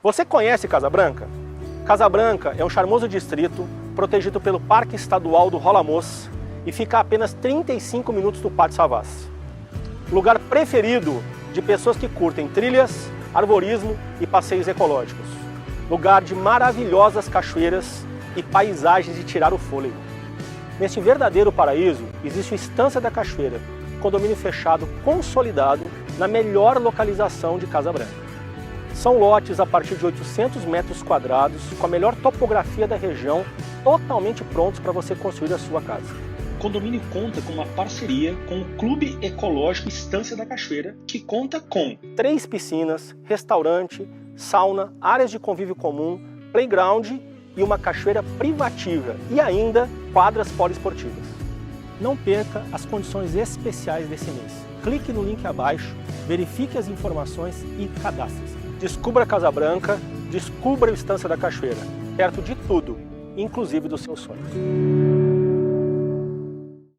Você conhece Casa Branca? Casa Branca é um charmoso distrito protegido pelo Parque Estadual do Rola Moça e fica a apenas 35 minutos do Pátio Savassi. Lugar preferido de pessoas que curtem trilhas, arborismo e passeios ecológicos. Lugar de maravilhosas cachoeiras e paisagens de tirar o fôlego. Neste verdadeiro paraíso existe o Estância da Cachoeira, condomínio fechado consolidado na melhor localização de Casa Branca. São lotes a partir de 800 metros quadrados, com a melhor topografia da região, totalmente prontos para você construir a sua casa. O condomínio conta com uma parceria com o Clube Ecológico Estância da Cachoeira, que conta com 3 piscinas, restaurante, sauna, áreas de convívio comum, playground e uma cachoeira privativa e ainda quadras poliesportivas. Não perca as condições especiais desse mês. Clique no link abaixo, verifique as informações e cadastre-se. Descubra Casa Branca, descubra o Estância da Cachoeira, perto de tudo, inclusive dos seus sonhos.